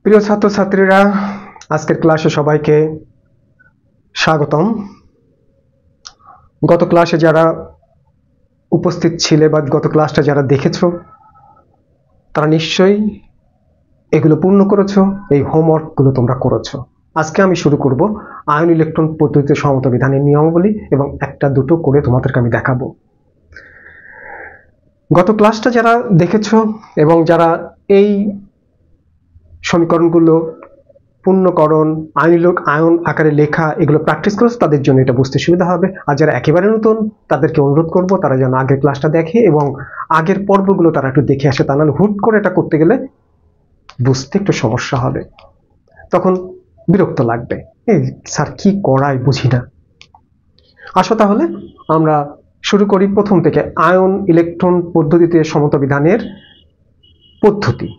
প্রিয় ছাত্রছাত্রীরা, আজকের ক্লাসে সবাইকে স্বাগতম। গত ক্লাসে যারা উপস্থিত ছিলে বা গত ক্লাসটা যারা দেখেছো তারা নিশ্চয়ই এগুলো পূর্ণ করেছো, এই হোমওয়ার্কগুলো তোমরা করেছো। আজকে আমি শুরু করব আয়ন ইলেকট্রন পদ্ধতিতে সমতাবিধানের নিয়মাবলী এবং একটা দুটো করে তোমাদেরকে আমি দেখাবো। গত ক্লাসটা যারা দেখেছো এবং যারা এই সমীকরণগুলো পূর্ণকরণ আয়ন আকারে লেখা এগুলো প্র্যাকটিস করেছে তাদের জন্য এটা বুঝতে সুবিধা হবে। আর যারা একেবারে নতুন তাদেরকে অনুরোধ করব তারা যেন আগের ক্লাসটা দেখে এবং আগের পর্বগুলো তারা একটু দেখে আসে, তা নাহলে হুট করে এটা করতে গেলে বুঝতে একটু সমস্যা হবে, তখন বিরক্ত লাগবে, এই স্যার কি করায় বুঝি না। আসো তাহলে আমরা শুরু করি প্রথম থেকে। আয়ন ইলেকট্রন পদ্ধতিতে সমতাবিধানের পদ্ধতি।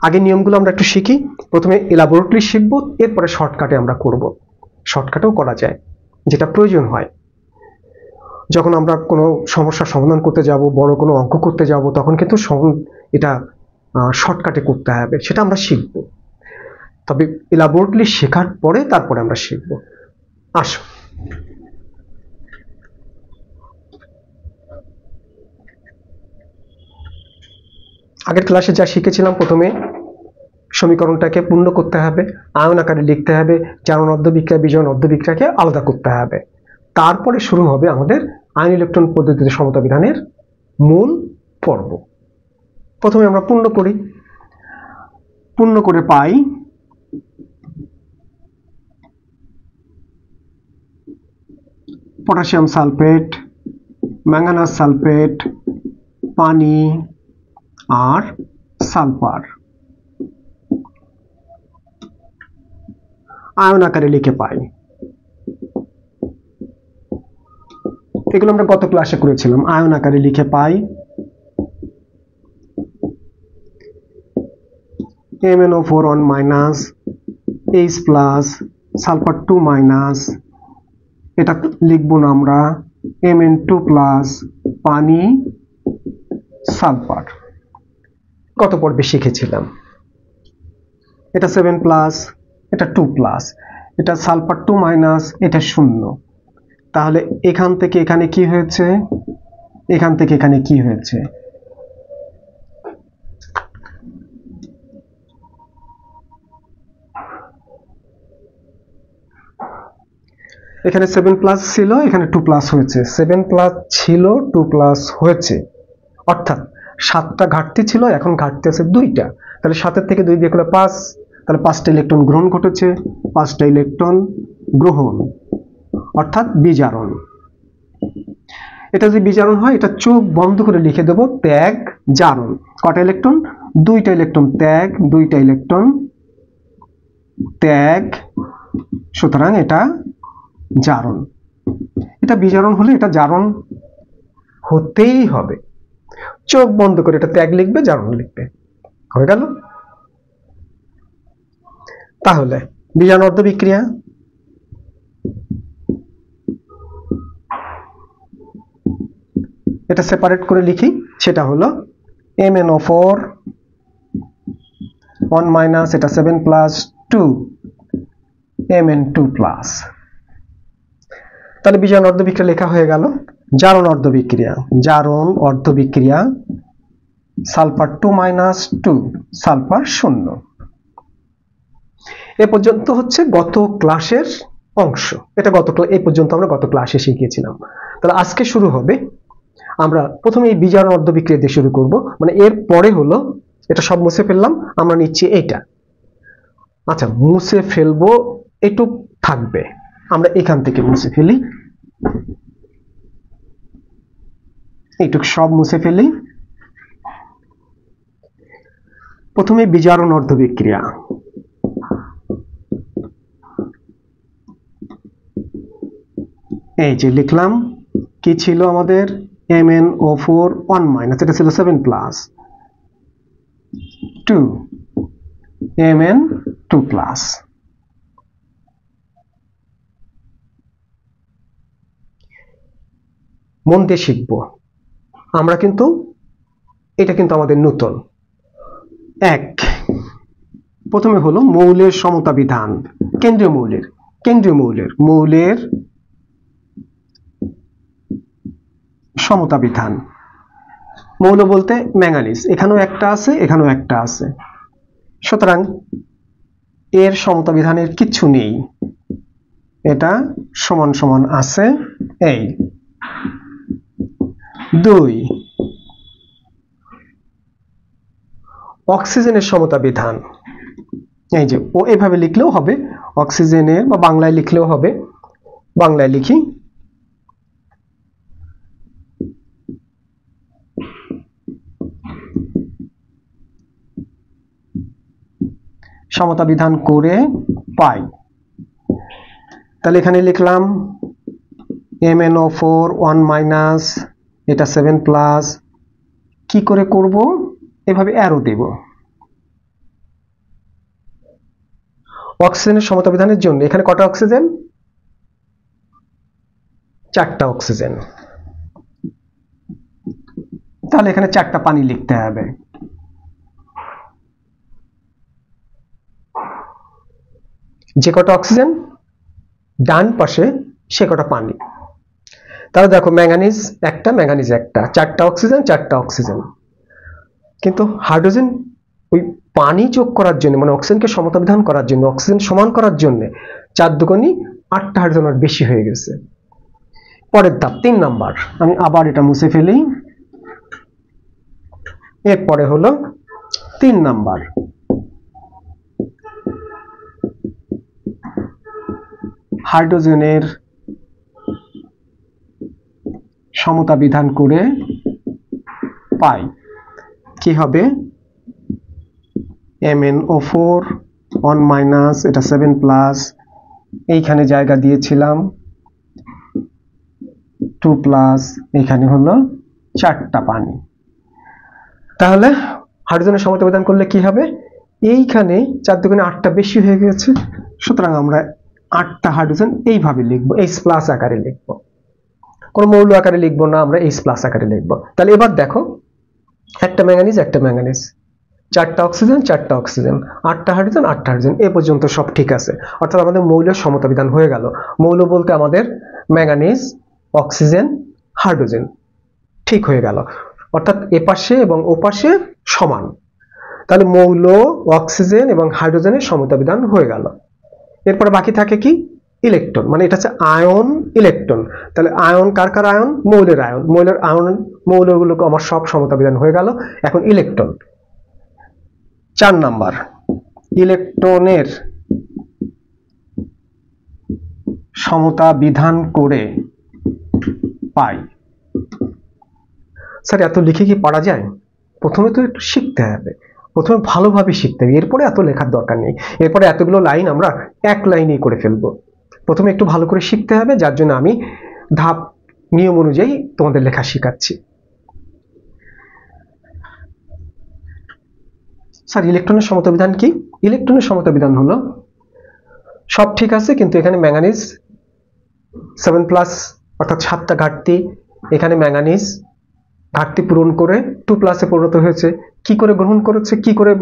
আগে নিয়মগুলো আমরা একটু শিখি, প্রথমে এলাবোরেটলি শিখবো, এরপরে শর্টকাটে আমরা করব। শর্টকাটেও করা যায়, যেটা প্রয়োজন হয়। যখন আমরা কোনো সমস্যার সমাধান করতে যাব, বড় কোনো অঙ্ক করতে যাব, তখন কিন্তু এটা শর্টকাটে করতে হবে, সেটা আমরা শিখব। তবে এলাবোরেটলি শেখার পরে তারপরে আমরা শিখব। আসো আগের ক্লাসে যা শিখেছিলাম, প্রথমে সমীকরণটাকে পূর্ণ করতে হবে, আয়ন আকারে লিখতে হবে, জারণ অর্ধবিক্রিয়া বিজারণ অর্ধবিক্রিয়াকে আলাদা করতে হবে। তারপরে শুরু হবে আমাদের আয়ন ইলেকট্রন পদ্ধতিতে সমতাবিধানের মূল পর্ব। প্রথমে আমরা পূর্ণ করি, পূর্ণ করে পাই পটাশিয়াম সালফেট, ম্যাঙ্গানাস সালফেট, পানি আর সালফার আয়ন আকারে লিখে পাই। এগুলো আমরা গত ক্লাসে করেছিলাম। আয়ন আকারে লিখে পাই MnO4 1 minus, H plus, sulphur 2 minus, এটা লিখবো না আমরা Mn2 প্লাস, পানি সালফার। কত পর্বে শিখেছিলাম। এটা 7 প্লাস, এটা 2 প্লাস, এটা সালফার 2 মাইনাস, এটা 0। তাহলে এখান থেকে এখানে কি হয়েছে, এখান থেকে এখানে কি হয়েছে, এখানে 7 প্লাস ছিল, এখানে 2 প্লাস হয়েছে। 7 প্লাস ছিল, 2 প্লাস হয়েছে, অর্থাৎ 7টা ঘাটতি ছিল, এখন ঘাটতি আছে 2টা। তাহলে 7-এর থেকে 2 বিয়োগ করলে 5, তাহলে 5টা ইলেকট্রন গ্রহণ ঘটেছে, 5টা ইলেকট্রন গ্রহণ, অর্থাৎ বিজারণ। এটা যদি বিজারণ হয়, এটা চোখ বন্ধ করে লিখে দেব ত্যাগ জারণ। কটা ইলেকট্রন? 2টা ইলেকট্রন ত্যাগ, 2টা ইলেকট্রন ত্যাগ, সুতরাং এটা জারণ। এটা বিজারণ হলে এটা জারণ হতেই হবে। চোখ বন্ধ করে এটা ত্যাগ লিখবে, জারণ লিখবে, হয়ে গেল। তাহলে বিজারণ অর্ধবিক্রিয়া, এটা সেপারেট করে লিখি, সেটা হলো MnO4 1 মাইনাস, এটা 7 প্লাস 2 Mn2 প্লাস। তাহলে বিজারণ অর্ধবিক্রিয়া লেখা হয়ে গেল। জারণ অর্ধবিক্রিয়া, জারণ অর্ধবিক্রিয়া সালফার 2 মাইনাস 2, সালফার 0। এ পর্যন্ত হচ্ছে গত ক্লাসের অংশ। এটা এই পর্যন্ত আমরা গত ক্লাসে শিখিয়েছিলাম। তাহলে আজকে শুরু হবে, আমরা প্রথমে এই বিজারণ অর্ধবিক্রিয়া দিয়ে শুরু করব, মানে এর পরে হলো, এটা সব মুছে ফেললাম, আমরা নিচ্ছি এইটা। আচ্ছা, মুছে ফেলবো, এটুক থাকবে, আমরা এখান থেকে মুছে ফেলি, এইটুক সব মুছে ফেলি। প্রথমে বিজারণ অর্ধবিক্রিয়া, এই যে লিখলাম, কি ছিল আমাদের, MnO4 1 মাইনাস, এটা ছিল 7 প্লাস 2 Mn2 প্লাস। মন দিয়ে শিখবো আমরা, কিন্তু এটা কিন্তু আমাদের নতুন। 1 প্রথমে হলো মৌলের সমতা বিধান। মৌলের সমতা বিধান। মৌল বলতে ম্যাঙ্গানিজ, এখানেও একটা আছে, এখানেও একটা আছে, সুতরাং এর সমতা বিধানের কিচ্ছু নেই, এটা সমান সমান আছে। এই 2 অক্সিজেনের সমতা বিধান, এই যে ও এভাবে লিখলেও হবে, অক্সিজেনের, বা বাংলায় লিখলেও হবে। বাংলায় লিখি, সমতা বিধান করে পাই। তাহলে এখানে লিখলাম MnO4 1 এটা 7+, কি করে করব, এভাবে অ্যারো দেব। অক্সিজেনের সমতা বিধানের জন্য এখানে কটা অক্সিজেন? 4টা অক্সিজেন, তাহলে এখানে 4টা পানি লিখতে হবে। যে কটা অক্সিজেন ডান পাশে সে কটা পানি। তাহলে দেখো ম্যাঙ্গানিজ একটা, 4টা অক্সিজেন, 4টা অক্সিজেন। কিন্তু হাইড্রোজেন ওই পানি যোগ করার জন্য, মানে অক্সিজেনকে সমতা বিধান করার জন্য, অক্সিজেন সমান করার জন্য 4 দুগুণী 8টা হাইড্রোজেন আর বেশি হয়ে গেছে। পরের ধাপ 3 নাম্বার, আমি আবার এটা মুছে ফেলি। এরপরে হলো 3 নাম্বার, হাইড্রোজেনের সমতা বিধান করে পাই। কি হবে? MnO4 1 এটা 7+, এইখানে জায়গা দিয়েছিলাম 2+, এখানে হলো 4টা পানি। তাহলে হাইড্রোজেনের সমতা বিধান করলে কি হবে? এইখানে 4 দুগুণে 8টা বেশি হয়ে গেছে, সুতরাং আমরা 8টা হাইড্রোজেন এইভাবে লিখবো, H+ আকারে লিখবো, কোনো মৌল আকারে লিখবো না, আমরা H+ আকারে লিখবো। তাহলে এবার দেখো, একটা ম্যাঙ্গানিজ, 4টা অক্সিজেন, 4টা অক্সিজেন, 8টা হাইড্রোজেন, 8টা হাইড্রোজেন, এ পর্যন্ত সব ঠিক আছে। অর্থাৎ আমাদের মৌলের সমতা বিধান হয়ে গেল। মৌল বলতে আমাদের ম্যাঙ্গানিজ, অক্সিজেন, হাইড্রোজেন ঠিক হয়ে গেল, অর্থাৎ এপাশে এবং ওপাশে সমান। তাহলে মৌল, অক্সিজেন এবং হাইড্রোজেনের সমতা বিধান হয়ে গেল। এরপরে বাকি থাকে কি? ইলেকট্রন, মানে এটা হচ্ছে আয়ন, ইলেকট্রন। তাহলে আয়ন কার কার আয়ন? মৌলের আয়ন। মৌলগুলোকে আমার সব সমতা বিধান হয়ে গেল। এখন ইলেকট্রন, 4 নাম্বার, ইলেকট্রনের সমতা বিধান করে পাই। স্যার এত লিখে কি পারা যায়? প্রথমে তো একটু শিখতে হবে, প্রথমে ভালোভাবে শিখতে হবে, এরপরে এত লেখার দরকার নেই। এরপরে এতগুলো লাইন আমরা এক লাইনেই করে ফেলবো। প্রথমে একটু ভালো করে শিখতে হবে, যার জন্য আমি ধাপ নিয়ম অনুযায়ী তোমাদের লেখা শেখাচ্ছি। স্যার ইলেকট্রনের সমতা বিধান কি? ইলেকট্রনের সমতা বিধান হলো, সব ঠিক আছে, কিন্তু এখানে ম্যাঙ্গানিজ 7+, অর্থাৎ 7টা ঘাটতি, এখানে ম্যাঙ্গানিজ ঘাটতি পূরণ করে 2+-এ পরিণত হয়েছে। কি করে গ্রহণ করেছে, কি করে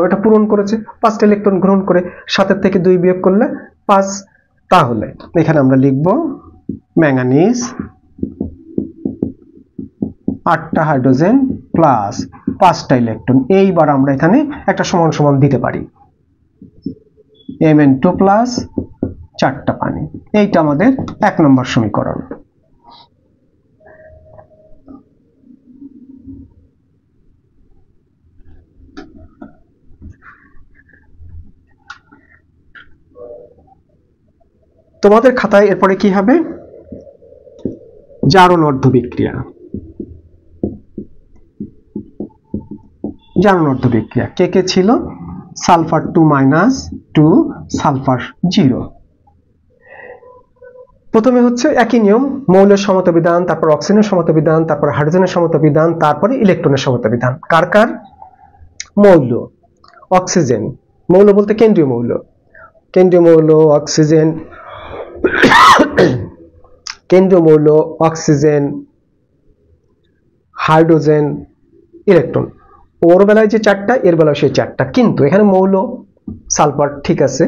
এটা পূরণ করেছে? 5টা ইলেকট্রন গ্রহণ করে, 7-এর থেকে 2 বিয়োগ করলে 5। তাহলে এখানে আমরা লিখব ম্যাঙ্গানিজ 8টা হাইড্রোজেন প্লাস 5টা ইলেকট্রন। এইবার আমরা এখানে একটা সমান সমান দিতে পারি, Mn2+, 4টা পানি। এইটা আমাদের 1 নম্বর সমীকরণ। তোমাদের খাতায় এরপরে কি হবে? জারণ অর্ধবিক্রিয়া। জারণ অর্ধবিক্রিয়া কে কে ছিল? Sulphur 2- 2 sulphur 0। প্রথমে হচ্ছে একই নিয়ম, মৌলের সমতা বিধান, তারপর অক্সিজেনের সমতা বিধান, তারপর হাইড্রোজেনের সমতা বিধান, তারপরে ইলেকট্রনের সমতা বিধান। কার কার? মৌল, অক্সিজেন, মৌল বলতে কেন্দ্রীয় মৌল, অক্সিজেন, কেন্দ্রীয় মৌল, অক্সিজেন, হাইড্রোজেন, ইলেকট্রন। ওর বেলায় যে 4টা, এর বেলায় সেই 4টা, কিন্তু এখানে মৌল সালফার ঠিক আছে,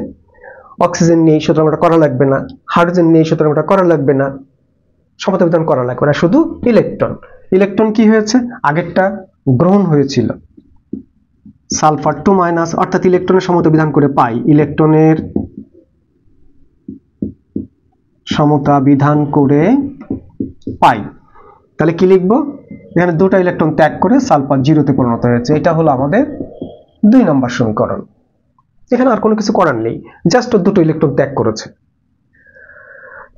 অক্সিজেন নেই সুতরাং ওটা করা লাগবে না, হাইড্রোজেন নেই সুতরাং ওটা করা লাগবে না, সমতা বিধান করা লাগবে না, শুধু ইলেকট্রন। ইলেকট্রন কি হয়েছে, আগেরটা গ্রহণ হয়েছিল সালফার 2 অর্থাৎ ইলেকট্রনের সমতা বিধান করে পাই, ইলেকট্রনের সমতা বিধান করে পাই। তাহলে কি লিখবো, এখানে দুটো ইলেকট্রন ত্যাগ করে সালফার 0-তে পরিণত হয়েছে। এটা হলো আমাদের 2 নম্বর সমীকরণ। এখানে আর কোনো কিছু করার নেই, জাস্ট দুটো ইলেকট্রন ত্যাগ করেছে।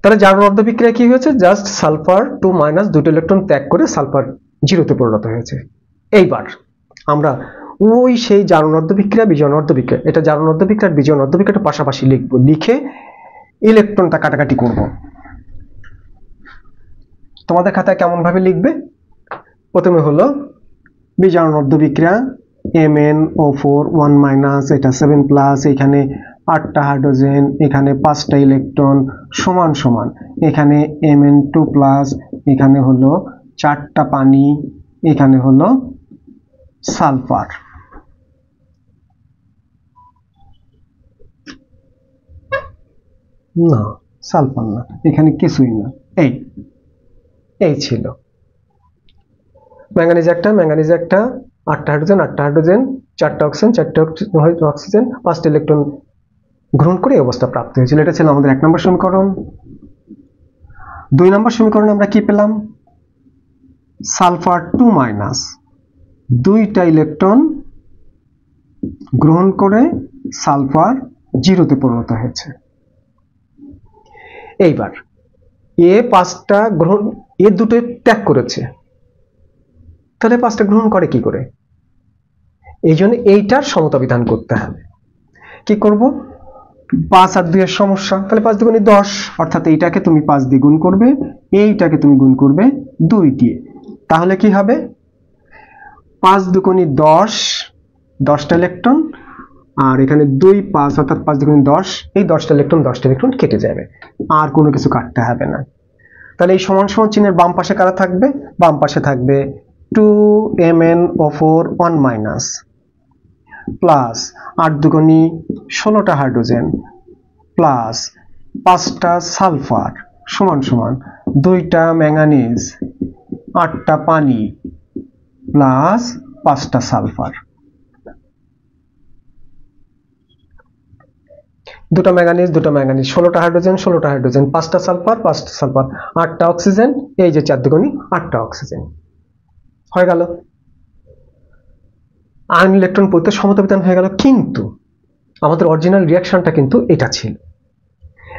তাহলে জারণ অর্ধ বিক্রিয়া কি হয়েছে, জাস্ট সালফার 2 দুটো ইলেকট্রন ত্যাগ করে সালফার 0-তে পরিণত হয়েছে। এইবার আমরা ওই সেই জারণ অর্ধ বিক্রিয়া বিজয়ন অর্ধ বিক্রিয়া, এটা জারণ অর্ধ বিক্রিয়া আর বিজয়ন অর্ধ বিক্রিয়াটা পাশাপাশি লিখবো, লিখে ইলেকট্রনটা কাটাকাটি করব। তোমাদের খাতায় কেমন ভাবে লিখবে, প্রথমে হলো বিজয়ন অর্ধ বিক্রিয়া MnO4 1 এটা 7+, এখানে 8টা হাইড্রোজেন, এখানে 5টা ইলেকট্রন সমান সমান, এখানে Mn2+, এখানে হলো 4টা পানি, এখানে হলো সালফার। না সালফার না, এখানে কিছুই না, এই ছিল ম্যাঙ্গানিজ একটা, 8টা হাইড্রোজেন 4টা অক্সিজেন 4টা অক্সিজেন 5টা ইলেকট্রন গ্রহণ করে এই অবস্থা প্রাপ্ত হয়েছিল। এটা ছিল আমাদের 1 নম্বর সমীকরণ। 2 নম্বর সমীকরণে আমরা কি পেলাম, সালফার 2 দুইটা ইলেকট্রন গ্রহণ করে সালফার 0-তে পরিণত হয়েছে। এইবার এ 5টা গ্রহণ, এ দুটো ত্যাগ করেছে, তাহলে 5টা গ্রহণ করে কি করে, এই জন্য এইটার সমতা বিধান করতে হবে। কি করব, 5 আর 2 এর সমস্যা, তাহলে 5 দুগুণে 10, অর্থাৎ এইটাকে তুমি 5 দিয়ে গুণ করবে, এইটাকে তুমি গুণ করবে 2 দিয়ে, তাহলে কি হবে 5 দুগুণে 10, 10টা ইলেকট্রন, আর এখানে 2 5 অর্থাৎ 5 দুগুণে 10, এই 10টা ইলেকট্রন কেটে যাবে, আর কোনো কিছু কাটতে হবে না। তাহলে এই সমান সমান চিহ্নের বাম পাশে কারা থাকবে, বাম পাশে থাকবে 2MnO4 1 প্লাস 8 দুগুণে 16টা হাইড্রোজেন প্লাস 5টা সালফার সমান সমান 2টা ম্যাঙ্গানিজ 8টা পানি প্লাস 5টা সালফার। 2টা ম্যাঙ্গানিজ 16টা হাইড্রোজেন 5টা সালফার 8টা অক্সিজেন, এই যে 4 দুগুণে 8টা অক্সিজেন হয়ে গেল, আয়ন ইলেকট্রন পরীক্ষা সমতা বিধান হয়ে গেল। কিন্তু আমাদের অরিজিনাল রিঅ্যাকশনটা কিন্তু এটা ছিল,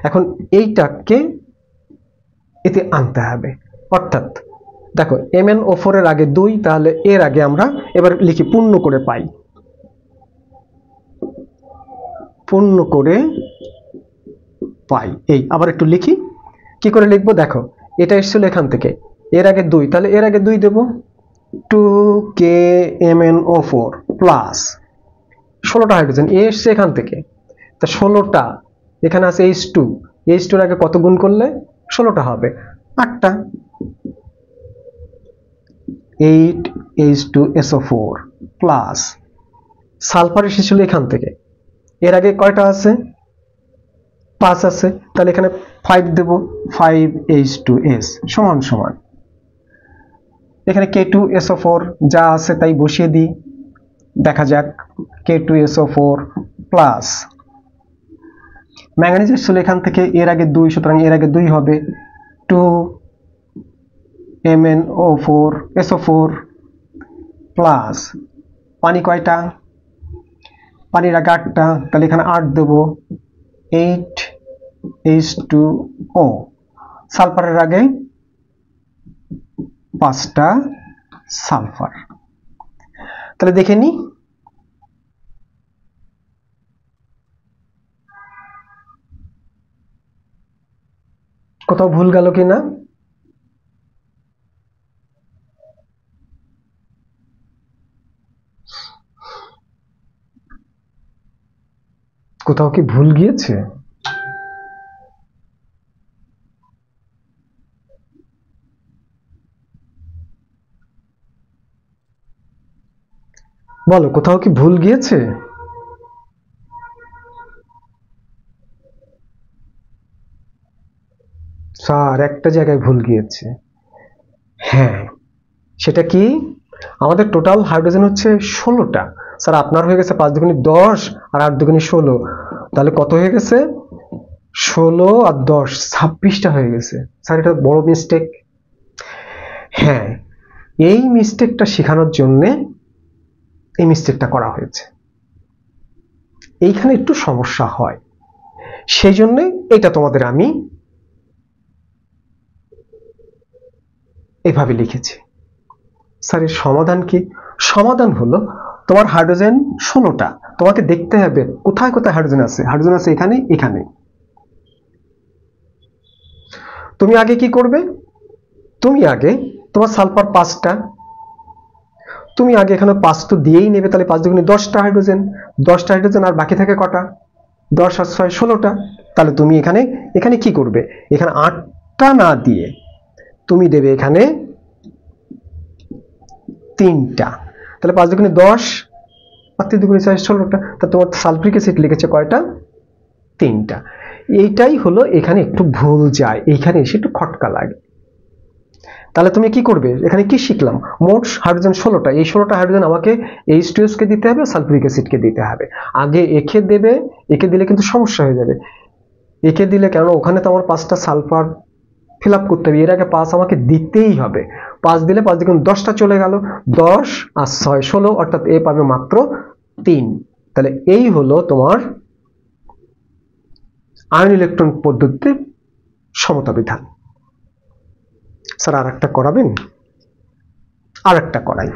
এখন এইটাকে এতে আনতে হবে, অর্থাৎ দেখো MnO4 এর আগে 2, তাহলে এর আগে আমরা এবার লিখি পূর্ণ করে পাই, পূর্ণ করে পাই। এই আবার একটু লিখি, কি করে লিখবো দেখো, এটা এসেছিল এখান থেকে, এর আগে 2, তাহলে এর আগে 2 দেব, 2KMnO4 প্লাস 16টা হাইড্রোজেন, এ এসছে এখান থেকে, তা 16টা এখানে আছে H2, H2 এর আগে কত গুণ করলে 16টা হবে, 8টা, 8H2SO4 প্লাস সালফার এসেছিল এখান থেকে, এর আগে কয়টা আছে 5 আছে, তাহলে এখানে 5 দেব, 5H2S সমান সমান, এখানে K2SO4 যা আছে তাই বসিয়ে দিই, দেখা যাক K2SO4 প্লাস ম্যাঙ্গানিজ এসেছিল এখান থেকে, এর আগে 2, সুতরাং এর আগে 2 হবে, 2MnO4 SO4 প্লাস পানি কয়টা, পানির আগে 8টা, তাহলে এখানে 8 দেব, 8H2O, সালফারের আগে 5টা সালফার। তাহলে দেখে নি, কোথাও ভুল গেল কিনা, কোথাও কি ভুল গিয়েছে, বলো কোথাও কি ভুল গিয়েছে? স্যার একটা জায়গায় ভুল গিয়েছে। হ্যাঁ, সেটা কি? আমাদের টোটাল হাইড্রোজেন হচ্ছে 16টা। স্যার আপনার হয়ে গেছে 5 দুগুণে 10 আর 8 দুগুণে 16, তাহলে কত হয়ে গেছে? 16 আর 10 26টা হয়ে গেছে। স্যার এটা বড় মিস্টেক। হ্যাঁ, এই মিস্টেকটা শেখানোর জন্য এই মিস্টেকটা করা হয়েছে। এইখানে একটু সমস্যা হয়, সেই জন্য এটা তোমাদের আমি এভাবে লিখেছি। স্যার এর সমাধান কি? সমাধান হলো তোমার হাইড্রোজেন 16টা, তোমাকে দেখতে হবে কোথায় কোথায় হাইড্রোজেন আছে। হাইড্রোজেন আছে এখানে, এখানে। তুমি আগে কি করবে? তুমি আগে তোমার সালফার 5টা, তুমি আগে এখানে 5 তো দিয়েই নেবে, তাহলে 5 দুগুণে 10টা হাইড্রোজেন। 10টা হাইড্রোজেন আর বাকি থাকে কটা? 10 আর 6 16টা। তাহলে তুমি এখানে এখানে কি করবে? এখানে 8টা না দিয়ে তুমি দেবে এখানে 3টা। তাহলে 5 দুগুণে 10 আর 3 দুগুণে 6 16টা। তা তোমার সালফিউরিক অ্যাসিড লিখেছে কয়টা? 3টা। এইটাই হলো এখানে একটু ভুল যায়, এইখানে এসে একটু খটকা লাগে। তাহলে তুমি কি করবে? এখানে কি শিখলাম? মোট হাইড্রোজেন 16টা, এই 16টা হাইড্রোজেন আমাকে H2S কে দিতে হবে, সালফিউরিক অ্যাসিডকে দিতে হবে। আগে একে দেবে, একে দিলে কিন্তু সমস্যা হয়ে যাবে। একে দিলে কেন? ওখানে তো আমার 5টা সালফার ফিল আপ করতে হবে, এর আগে 5 আমাকে দিতেই হবে। 5 দিলে 5 দ্বিগুণ 10টা চলে গেল, 10 আর 6 16, অর্থাৎ এ পাবে মাত্র 3। তাহলে এই হলো তোমার আয়ন ইলেকট্রন পদ্ধতিতে সমতা বিধান। স্যার আর একটা করাবেন? আর একটা করাই।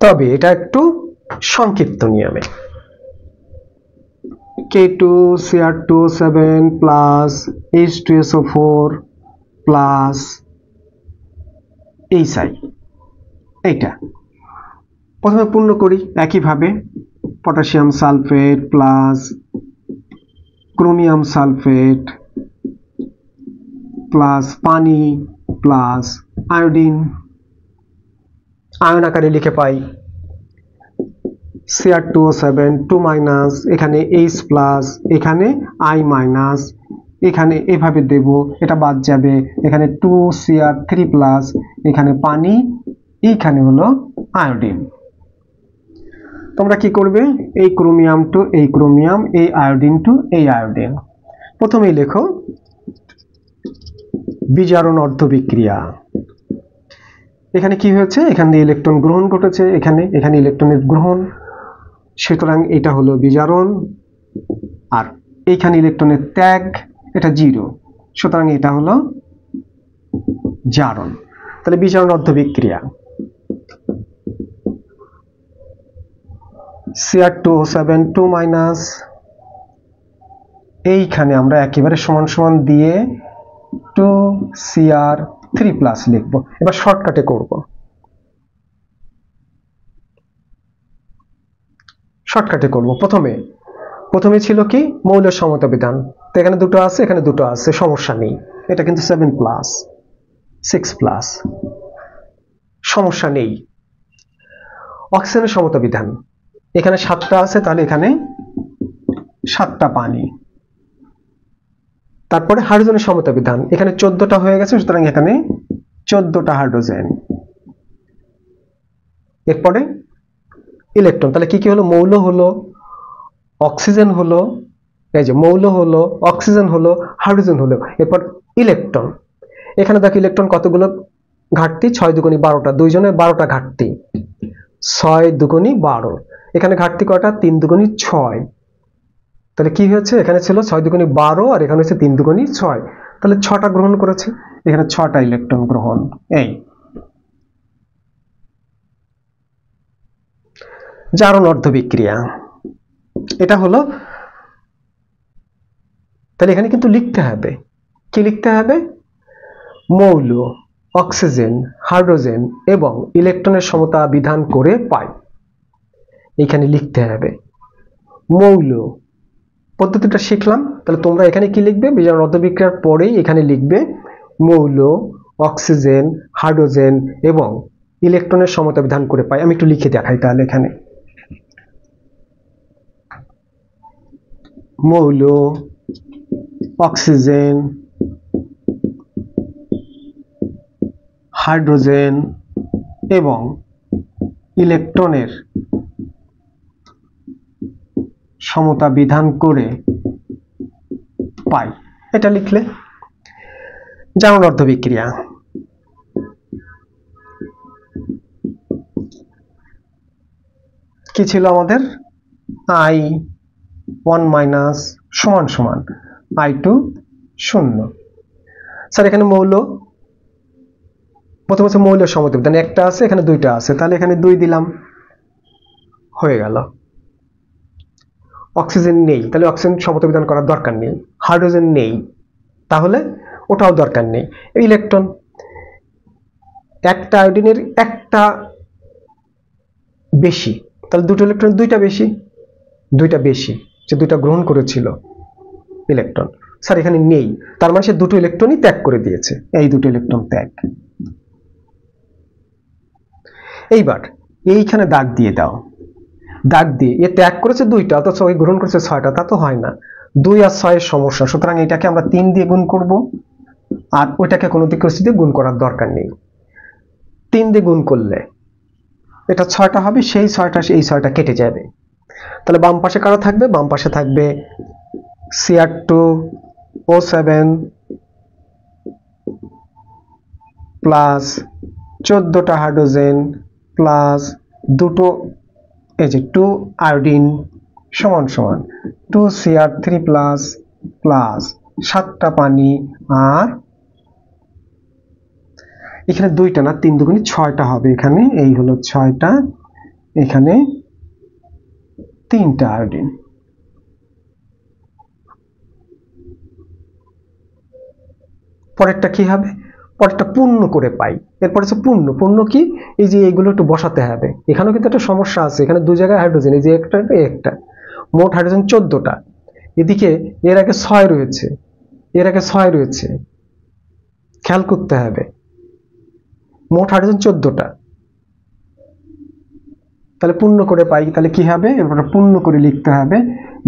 তবে এটা একটু সংক্ষিপ্ত নিয়মে। K2Cr2O7 plus H2SO4 plus HI, এইটা প্রথমে পূর্ণ করি একইভাবে। Potassium sulphate plus chromium sulphate plus পানি প্লাস আয়োডিন, আয়ন আকারে লিখে পাই Cr2O7 2 মাইনাস, এখানে H প্লাস, এখানে I মাইনাস, এখানে এভাবে দেব, এটা বাদ যাবে, এখানে 2Cr3 প্লাস, এখানে পানি, এইখানে হলো আয়োডিন। তোমরা কি করবে? এই ক্রোমিয়াম টু এই ক্রোমিয়াম, এই আয়োডিন টু এই আয়োডিন। প্রথমেই লেখো বিজারণ অর্ধবিক্রিয়া। এখানে কি হয়েছে? এখানে ইলেকট্রন গ্রহণ ঘটেছে, এখানে ইলেকট্রনের গ্রহণ, সুতরাং এটা হলো বিজারণ। আর এইখানে ইলেকট্রনের ত্যাগ, এটা 0, সুতরাং এটা হলো জারণ। তাহলে বিজারণ অর্ধবিক্রিয়া Cr2O7 2 মাইনাস, এইখানে আমরা একেবারে সমান সমান দিয়ে 2Cr3 প্লাস লিখবো। এবার শর্টকাটে করব। প্রথমে ছিল কি? মৌলের সমতা বিধান। তো এখানে দুটো আছে, এখানে দুটো আছে, সমস্যা নেই। এটা কিন্তু 7 প্লাস 6 প্লাস, সমস্যা নেই। অক্সিজেনের সমতা বিধান, এখানে 7টা আছে, তাহলে এখানে 7টা পানি। তারপরে হাইড্রোজেনের সমতা বিধান, এখানে 14টা হয়ে গেছে, সুতরাং এখানে 14টা হাইড্রোজেন। এরপরে ইলেকট্রন, তাহলে কি কি হলো? মৌল হলো, অক্সিজেন হলো, এই যে মৌল হলো, অক্সিজেন হলো, হাইড্রোজেন হলো। এরপর ইলেকট্রন, এখানে দেখো ইলেকট্রন কতগুলো ঘাটতি? 6 দুগুণী 12টা, দুইজনের 12টা ঘাটতি, 6 দুগুণী 12। এখানে ঘাটতি কয়টা? 3 দুগুণী 6। তাহলে কি হয়েছে? এখানে ছিল 6 দুগুণী 12 আর এখানে হচ্ছে 3 দুগুণী 6, তাহলে 6টা গ্রহণ করেছে, এখানে 6টা ইলেকট্রন গ্রহণ। এই জারণ অর্ধবিক্রিয়া, এটা হলো। তাহলে এখানে কিন্তু লিখতে হবে, কি লিখতে হবে? মৌল, অক্সিজেন, হাইড্রোজেন এবং ইলেকট্রনের সমতা বিধান করে পাই, এখানে লিখতে হবে। মৌল পদ্ধতিটা শিখলাম, তাহলে তোমরা এখানে কি লিখবে? বিজারণ অর্ধবিক্রিয়ার পরেই এখানে লিখবে মৌল, অক্সিজেন, হাইড্রোজেন এবং ইলেকট্রনের সমতা বিধান করে পাই। আমি একটু লিখে দেখাই তাহলে। এখানে মৌল, অক্সিজেন, হাইড্রোজেন এবং ইলেকট্রনের সমতা বিধান করে পাই। এটা লিখলে জারণ অর্ধ বিক্রিয়া। কি ছিল আমাদের? I1 মাইনাস সমান সমান I2 শূন্য। স্যার এখানে মৌল, প্রথম হচ্ছে মৌলের সমতা বিধান, একটা আছে এখানে দুইটা আছে, তাহলে এখানে 2 দিলাম, হয়ে গেল। অক্সিজেন নেই, তাহলে অক্সিজেন সমতা বিধান করার দরকার নেই। হাইড্রোজেন নেই, তাহলে ওটাও দরকার নেই। ইলেকট্রন, একটা আয়োডিনের একটা বেশি, তাহলে দুটো ইলেকট্রন দুইটা বেশি, যে দুইটা গ্রহণ করেছিল ইলেকট্রন। স্যার এখানে নেই, তার মানে সে দুটো ইলেকট্রনই ত্যাগ করে দিয়েছে, এই দুটো ইলেকট্রন ত্যাগ। এইবার এইখানে দাগ দিয়ে দাও, দাগ দিয়ে এ ত্যাগ করেছে 2টা, অথচ ওই গ্রহণ করেছে 6টা, তা তো হয় না। 2 আর 6 এর সমস্যা, সুতরাং এটাকে আমরা 3 দিয়ে গুণ করব, আর ওইটাকে কোনো দিক দিয়ে গুণ করার দরকার নেই। 3 দিয়ে গুণ করলে এটা 6টা হবে, সেই 6টা এই 6টা কেটে যাবে। তাহলে বাম পাশে কারা থাকবে? বাম পাশে থাকবে Cr2O7 প্লাস 14টা হাইড্রোজেন প্লাস দুটো এই যে 2 আয়োডিন সমান সমান 2Cr3 প্লাস প্লাস 7টা পানি, আর এখানে 2টা না 3 দুগুণে 6টা হবে। এখানে এই হলো 6টা, এখানে 3টা আয়োডিন। পরেরটা কি হবে? পরেরটা পূর্ণ করে পাই। এরপর হচ্ছে পূর্ণ কি? এই যে এইগুলো একটু বসাতে হবে। এখানেও কিন্তু একটা সমস্যা আছে, এখানে 2 জায়গায় হাইড্রোজেন, এই যে একটা মোট হাইড্রোজেন 14টা, এদিকে এর আগে 6 রয়েছে, খেয়াল করতে হবে। মোট হাইড্রোজেন 14টা, তাহলে পূর্ণ করে পাই, তাহলে কি হবে? এরপর পূর্ণ করে লিখতে হবে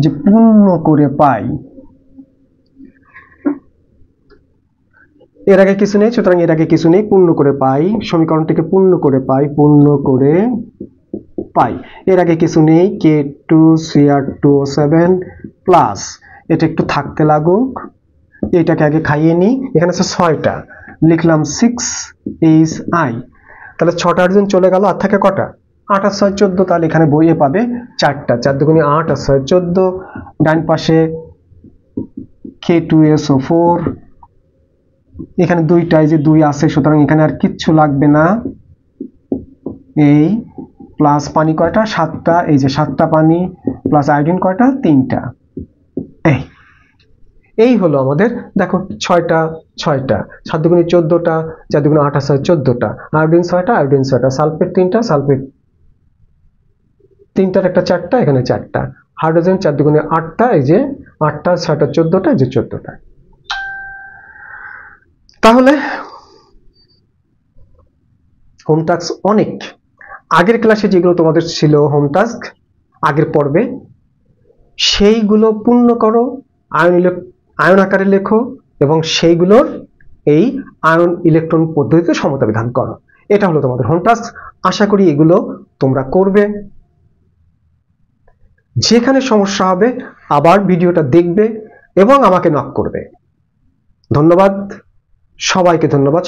যে পূর্ণ করে পাই। এর আগে কিছু নেই, সুতরাং এর আগে কিছু নেই, পূর্ণ করে পাই। সমীকরণটিকে পূর্ণ করে পাই, এর আগে কিছু নেই, K2Cr2O7 প্লাস, এটা একটু থাকতে লাগুক, এটাকে আগে খাইয়ে নিই। এখানে আছে 6টা, লিখলাম 6Hi, তাহলে 6টা হাইড্রোজেন চলে গেল, আর থাকে কটা? 8 আর 6 14, তাহলে এখানে বইয়ে পাবে 4টা, 4 দুগুণে 8 আর 6 14। ডান পাশে K2SO4, এখানে 2টা, এই যে 2 আছে, সুতরাং এখানে আর কিচ্ছু লাগবে না। এই প্লাস পানি কয়টা? 7টা, এই যে 7টা পানি প্লাস আয়োডিন কয়টা? 3টা। এই হলো আমাদের, দেখো 6টা 7 দুগুণে 14টা, 4 দুগুণে 8 আর 6 14টা, আয়োডিন 6টা, সালফেট 3টা, সালফেট 3টার একটা 4টা, এখানে 4টা, হাইড্রোজেন 4 দুগুণে 8টা, এই যে 8টা, 6টা 14টা, এই যে 14টা। তাহলে হোম টাস্ক অনেক। আগের ক্লাসে যেগুলো তোমাদের ছিল হোম টাস্ক আগের পর্বে, সেইগুলো পূর্ণ করো, আয়ন আকারে লেখো এবং সেইগুলোর এই আয়ন ইলেকট্রন পদ্ধতিতে সমতা বিধান করো। এটা হলো তোমাদের হোম টাস্ক। আশা করি এগুলো তোমরা করবে। যেখানে সমস্যা হবে আবার ভিডিওটা দেখবে এবং আমাকে নক করবে। ধন্যবাদ, সবাইকে ধন্যবাদ।